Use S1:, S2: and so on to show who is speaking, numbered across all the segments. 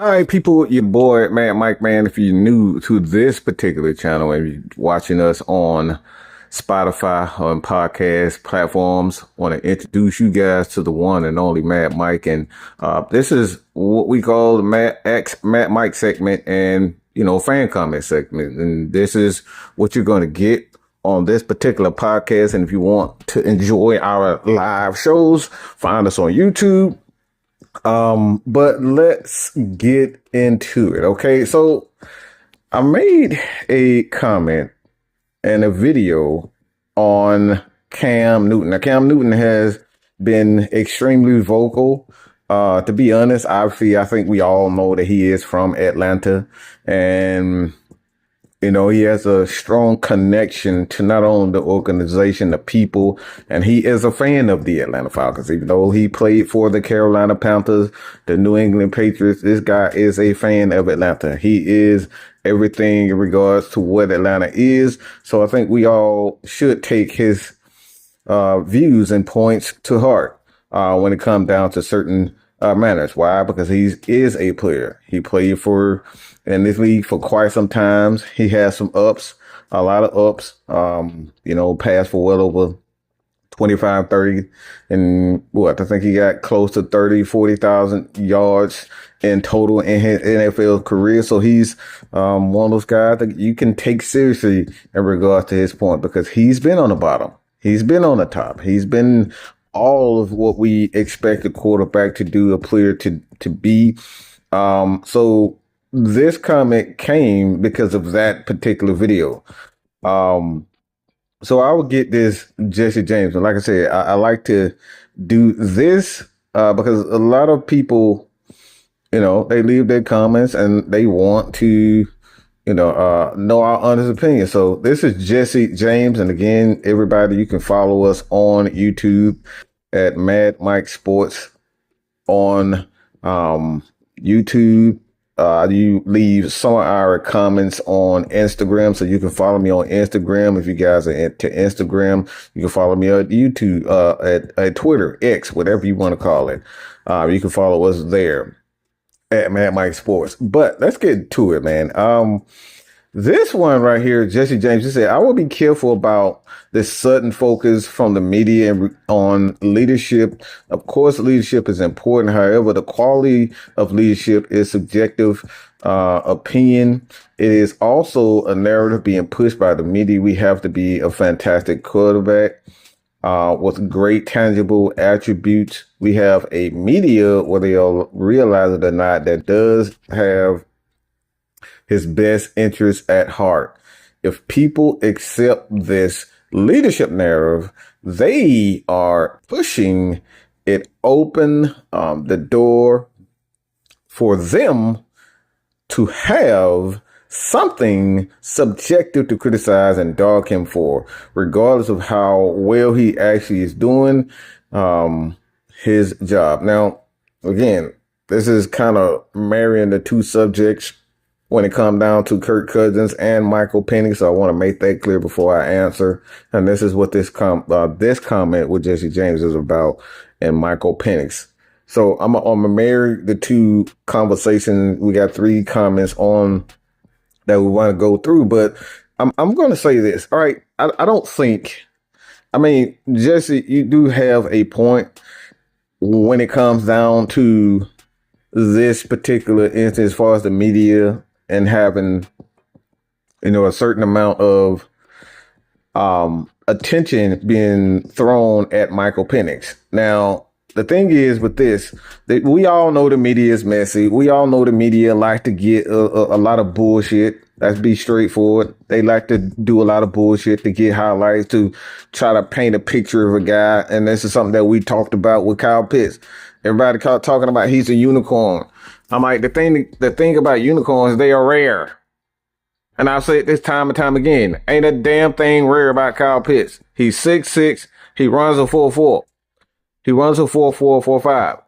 S1: All right, people, your boy, Mad Mike, man. If you're new to this particular channel and you're watching us on Spotify on podcast platforms, want to introduce you guys to the one and only Mad Mike. And this is what we call the Mad Mike segment and, fan comment segment. And this is what you're going to get on this particular podcast. And if you want to enjoy our live shows, find us on YouTube. But let's get into it. Okay. So I made a comment and a video on Cam Newton. Now, Cam Newton has been extremely vocal. To be honest, obviously, I think we all know that he is from Atlanta, and he has a strong connection to not only the organization, the people, and he is a fan of the Atlanta Falcons. Even though he played for the Carolina Panthers, the New England Patriots, this guy is a fan of Atlanta. He is everything in regards to what Atlanta is. So I think we all should take his views and points to heart when it comes down to certain matters. Why? Because he is a player. He played in this league for quite some time. He has some ups, a lot of ups, passed for well over 25, 30. And I think he got close to 30, 40,000 yards in total in his NFL career. So he's one of those guys that you can take seriously in regards to his point, because he's been on the bottom. He's been on the top. He's been all of what we expect a quarterback to do, a player to be. So this comment came because of that particular video. So I would get this Jesse James. And like I said, I like to do this because a lot of people, they leave their comments and they want to, know our honest opinion. So this is Jesse James. And again, everybody, you can follow us on YouTube at Mad Mike Sports on YouTube. You leave some of our comments on Instagram, so you can follow me on Instagram. If you guys are into Instagram, you can follow me on YouTube, at Twitter, X, whatever you want to call it. You can follow us there at Mad Mike Sports. But let's get to it, man. This one right here, Jesse James, he said, I will be careful about this sudden focus from the media on leadership. Of course, leadership is important. However, the quality of leadership is subjective opinion. It is also a narrative being pushed by the media. We have to be a fantastic quarterback with great tangible attributes. We have a media, whether they'll realize it or not, that does have his best interests at heart. If people accept this leadership narrative, they are pushing it open, the door for them to have something subjective to criticize and dog him for, regardless of how well he actually is doing his job. Now, again, this is kind of marrying the two subjects when it comes down to Kirk Cousins and Michael Penix. So I want to make that clear before I answer. And this is what this comment with Jesse James is about, and Michael Penix. So I'm gonna marry the two conversations. We got 3 comments on that we want to go through, but I'm going to say this. All right. I don't think, Jesse, you do have a point when it comes down to this particular instance, as far as the media and having, a certain amount of attention being thrown at Michael Penix. Now, the thing is with this, that we all know the media is messy. We all know the media like to get a lot of bullshit. Let's be straightforward. They like to do a lot of bullshit to get highlights, to try to paint a picture of a guy. And this is something that we talked about with Kyle Pitts. Everybody talking about he's a unicorn. I'm like, the thing about unicorns, they are rare. And I've said this time and time again, ain't a damn thing rare about Kyle Pitts. He's 6'6", he runs a 4.4. He runs a 4.4, 4.5.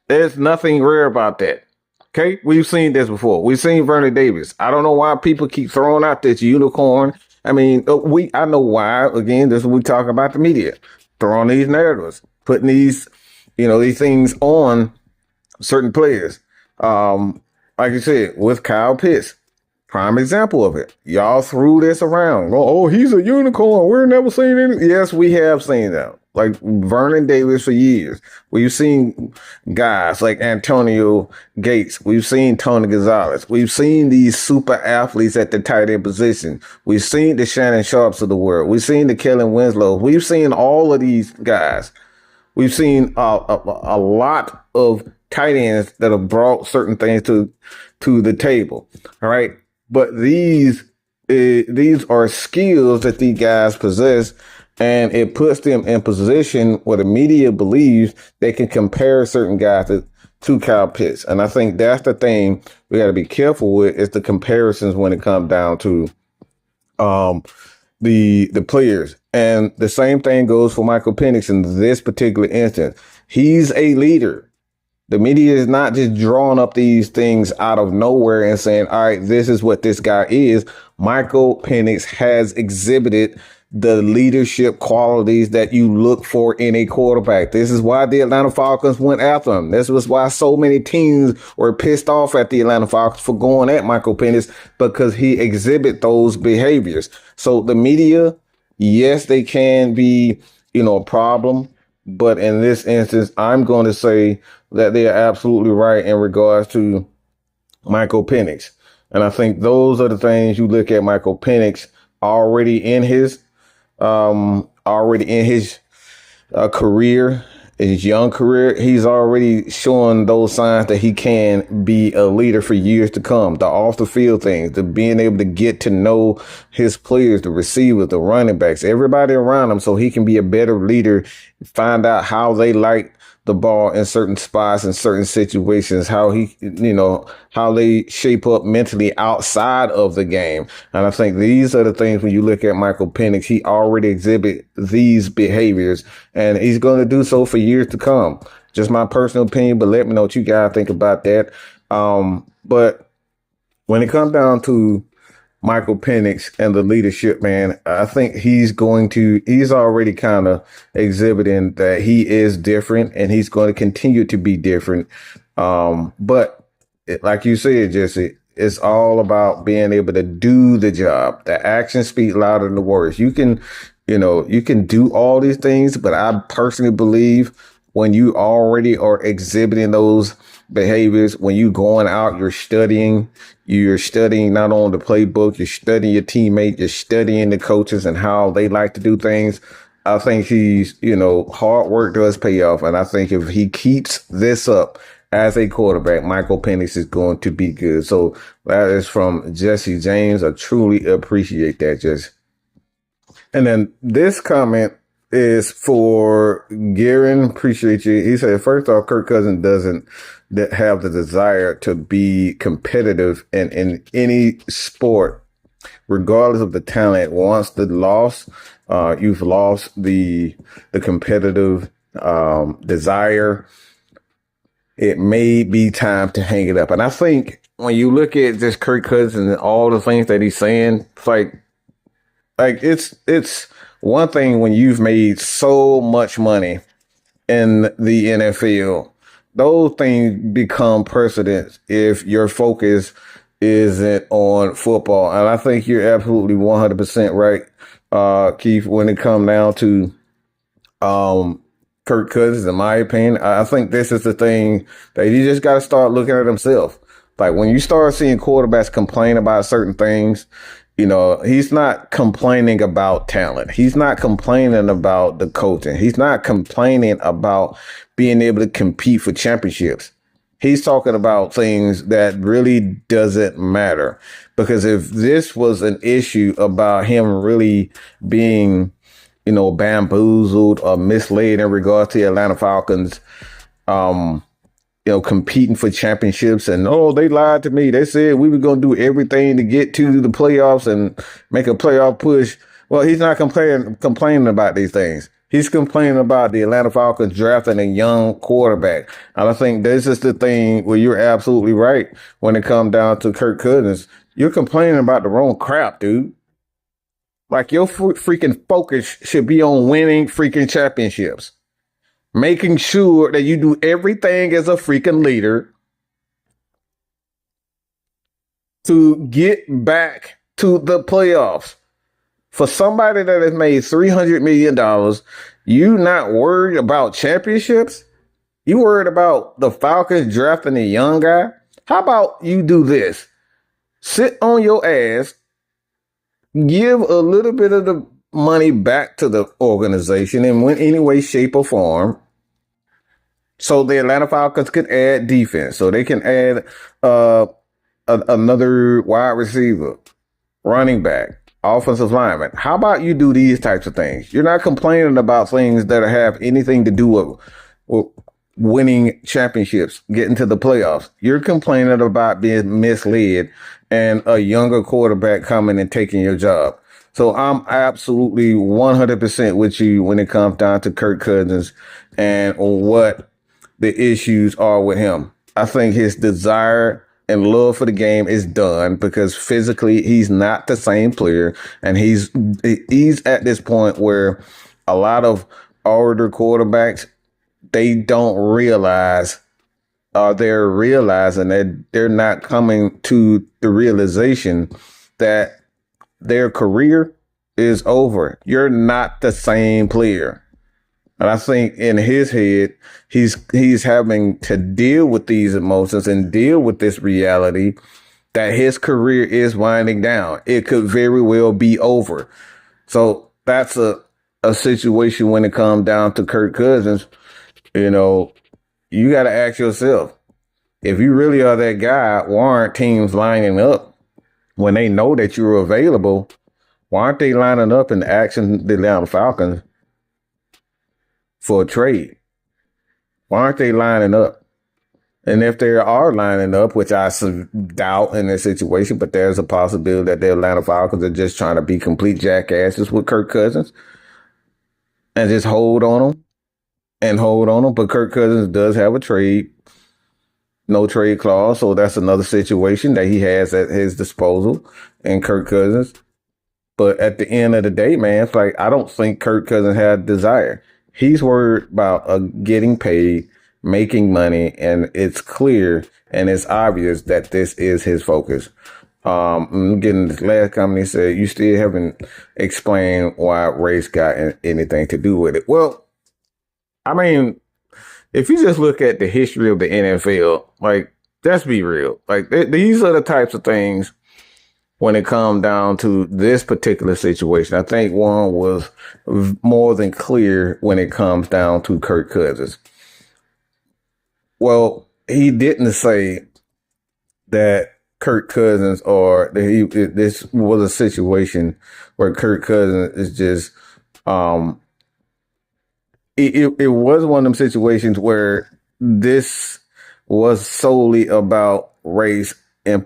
S1: There's nothing rare about that. Okay? We've seen this before. We've seen Vernon Davis. I don't know why people keep throwing out this unicorn. I know why. Again, this is what we talk about the media. Throwing these narratives, putting these, these things on certain players. like you said, with Kyle Pitts, prime example of it. Y'all threw this around. Oh, he's a unicorn. We've never seen any. Yes, we have seen that. Like Vernon Davis for years. We've seen guys like Antonio Gates. We've seen Tony Gonzalez. We've seen these super athletes at the tight end position. We've seen the Shannon Sharps of the world. We've seen the Kellen Winslow. We've seen all of these guys. We've seen a lot of tight ends that have brought certain things to the table. All right. But these are skills that these guys possess, and it puts them in position where the media believes they can compare certain guys to Kyle Pitts. And I think that's the thing we got to be careful with, is the comparisons when it comes down to the players. And the same thing goes for Michael Penix in this particular instance. He's a leader. The media is not just drawing up these things out of nowhere and saying, all right, this is what this guy is. Michael Penix has exhibited the leadership qualities that you look for in a quarterback. This is why the Atlanta Falcons went after him. This was why so many teams were pissed off at the Atlanta Falcons for going at Michael Penix, because he exhibit those behaviors. So the media, yes, they can be, a problem. But in this instance, I'm going to say that they are absolutely right in regards to Michael Penix. And I think those are the things you look at Michael Penix already in his career, his young career. He's already showing those signs that he can be a leader for years to come. The off the field things, the being able to get to know his players, the receivers, the running backs, everybody around him, so he can be a better leader, find out how they like the ball in certain spots and certain situations, how how they shape up mentally outside of the game. And I think these are the things when you look at Michael Penix, he already exhibit these behaviors, and he's going to do so for years to come. Just my personal opinion, but let me know what you guys think about that. But when it comes down to Michael Penix and the leadership, man, I think he's already kind of exhibiting that he is different, and he's going to continue to be different. But like you said, Jesse, it's all about being able to do the job. The actions speak louder than the words. You can do all these things, but I personally believe when you already are exhibiting those behaviors, when you going out, you're studying not only the playbook, you're studying your teammate, you're studying the coaches and how they like to do things. I think hard work does pay off. And I think if he keeps this up as a quarterback, Michael Penix is going to be good. So that is from Jesse James. I truly appreciate that, Jesse. And then this comment is for Garen. Appreciate you. He said, first off, Kirk Cousins doesn't have the desire to be competitive in any sport, regardless of the talent. Once the loss, you've lost the competitive desire. It may be time to hang it up. And I think when you look at just Kirk Cousins and all the things that he's saying, it's it's one thing when you've made so much money in the NFL. Those things become precedents if your focus isn't on football. And I think you're absolutely 100% right, Keith, when it comes down to Kirk Cousins, in my opinion. I think this is the thing that you just got to start looking at himself. Like when you start seeing quarterbacks complain about certain things, he's not complaining about talent. He's not complaining about the coaching. He's not complaining about being able to compete for championships. He's talking about things that really doesn't matter. Because if this was an issue about him really being, bamboozled or misled in regards to the Atlanta Falcons, competing for championships, and they lied to me. They said we were going to do everything to get to the playoffs and make a playoff push. Well, he's not complaining about these things. He's complaining about the Atlanta Falcons drafting a young quarterback. And I think this is the thing where you're absolutely right when it comes down to Kirk Cousins. You're complaining about the wrong crap, dude. Like your freaking focus should be on winning freaking championships. Making sure that you do everything as a freaking leader to get back to the playoffs. For somebody that has made $300 million, you not worried about championships? You worried about the Falcons drafting a young guy? How about you do this? Sit on your ass, give a little bit of the money back to the organization in any way, shape, or form, so the Atlanta Falcons can add defense, so they can add another wide receiver, running back, offensive lineman. How about you do these types of things? You're not complaining about things that have anything to do with winning championships, getting to the playoffs. You're complaining about being misled and a younger quarterback coming and taking your job. So I'm absolutely 100% with you when it comes down to Kirk Cousins and what the issues are with him. I think his desire and love for the game is done because physically he's not the same player. And he's at this point where a lot of older quarterbacks, they don't realize, they're realizing that they're not coming to the realization that their career is over. You're not the same player. And I think in his head, he's having to deal with these emotions and deal with this reality that his career is winding down. It could very well be over. So that's a situation when it comes down to Kirk Cousins. You know, you got to ask yourself, if you really are that guy, why aren't teams lining up when they know that you're available? Why aren't they lining up and asking the Atlanta Falcons for a trade? Why aren't they lining up? And if they are lining up, which I doubt in this situation, but there's a possibility that the Atlanta Falcons are just trying to be complete jackasses with Kirk Cousins and just hold on him. But Kirk Cousins does have a no trade clause. So that's another situation that he has at his disposal in Kirk Cousins. But at the end of the day, man, it's like, I don't think Kirk Cousins had desire. He's worried about getting paid, making money, and it's clear and it's obvious that this is his focus. I'm getting this last comment. He said, you still haven't explained why race got anything to do with it. Well, I mean, if you just look at the history of the NFL, like, let's be real. Like, these are the types of things when it comes down to this particular situation. I think one was more than clear when it comes down to Kirk Cousins. Well, he didn't say that Kirk Cousins this was a situation where Kirk Cousins is just, it was one of them situations where this was solely about race in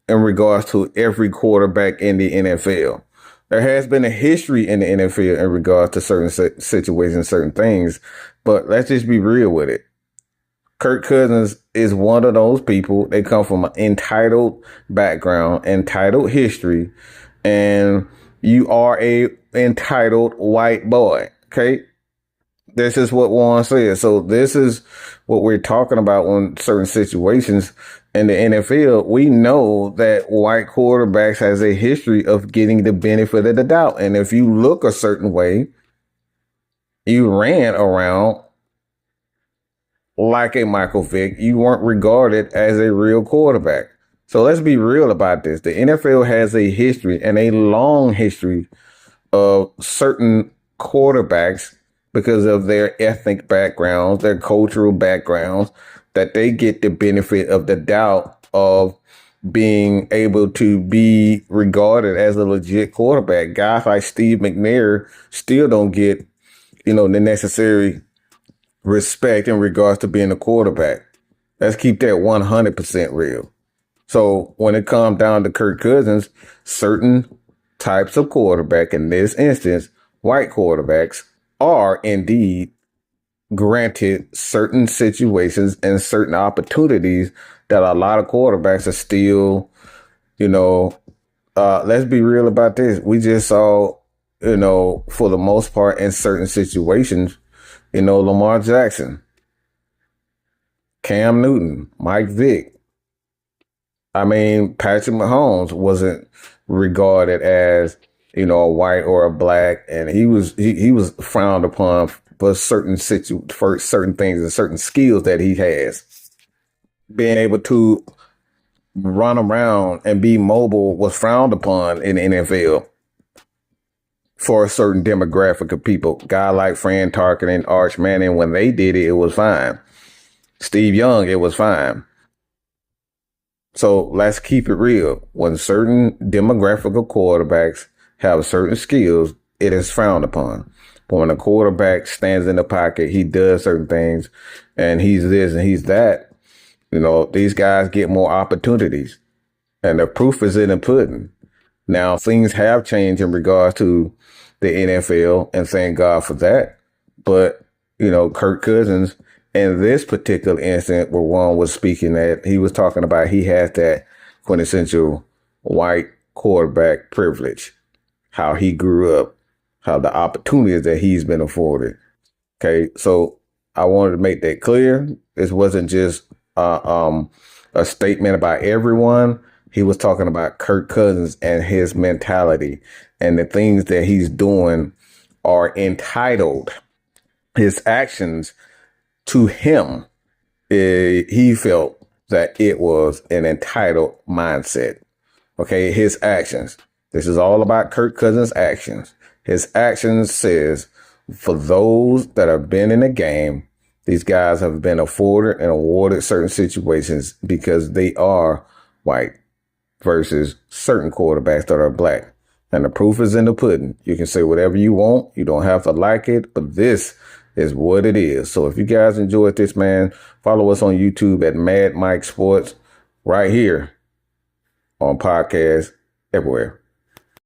S1: regards to every quarterback in the NFL. There has been a history in the NFL in regards to certain situations, certain things, but let's just be real with it. Kirk Cousins is one of those people. They come from an entitled background, entitled history, and you are a entitled white boy. Okay. This is what Warren said. So this is what we're talking about on certain situations in the NFL. We know that white quarterbacks has a history of getting the benefit of the doubt. And if you look a certain way, you ran around like a Michael Vick, you weren't regarded as a real quarterback. So let's be real about this. The NFL has a history and a long history of certain quarterbacks, because of their ethnic backgrounds, their cultural backgrounds, that they get the benefit of the doubt of being able to be regarded as a legit quarterback. Guys like Steve McNair still don't get, the necessary respect in regards to being a quarterback. Let's keep that 100% real. So when it comes down to Kirk Cousins, certain types of quarterback, in this instance, white quarterbacks, are indeed granted certain situations and certain opportunities that a lot of quarterbacks are still, let's be real about this. We just saw, for the most part in certain situations, Lamar Jackson, Cam Newton, Mike Vick, I mean, Patrick Mahomes wasn't regarded as, a white or a black, and he was frowned upon for for certain things and certain skills that he has. Being able to run around and be mobile was frowned upon in the NFL for a certain demographic of people. Guy like Fran Tarkin and Arch Manning, when they did it, it was fine. Steve Young, it was fine. So let's keep it real. When certain demographic of quarterbacks have certain skills, it is frowned upon. But when a quarterback stands in the pocket, he does certain things, and he's this and he's that. These guys get more opportunities, and the proof is in the pudding. Now, things have changed in regards to the NFL, and thank God for that. But, Kirk Cousins, in this particular instance where Juan was speaking at, he was talking about he has that quintessential white quarterback privilege, how he grew up, how the opportunities that he's been afforded. Okay, so I wanted to make that clear. This wasn't just a statement about everyone. He was talking about Kirk Cousins and his mentality, and the things that he's doing are entitled. His actions to him, he felt that it was an entitled mindset. Okay, his actions. This is all about Kirk Cousins' actions. His actions says, for those that have been in the game, these guys have been afforded and awarded certain situations because they are white versus certain quarterbacks that are black. And the proof is in the pudding. You can say whatever you want. You don't have to like it, but this is what it is. So if you guys enjoyed this, man, follow us on YouTube at Mad Mike Sports, right here on podcast everywhere.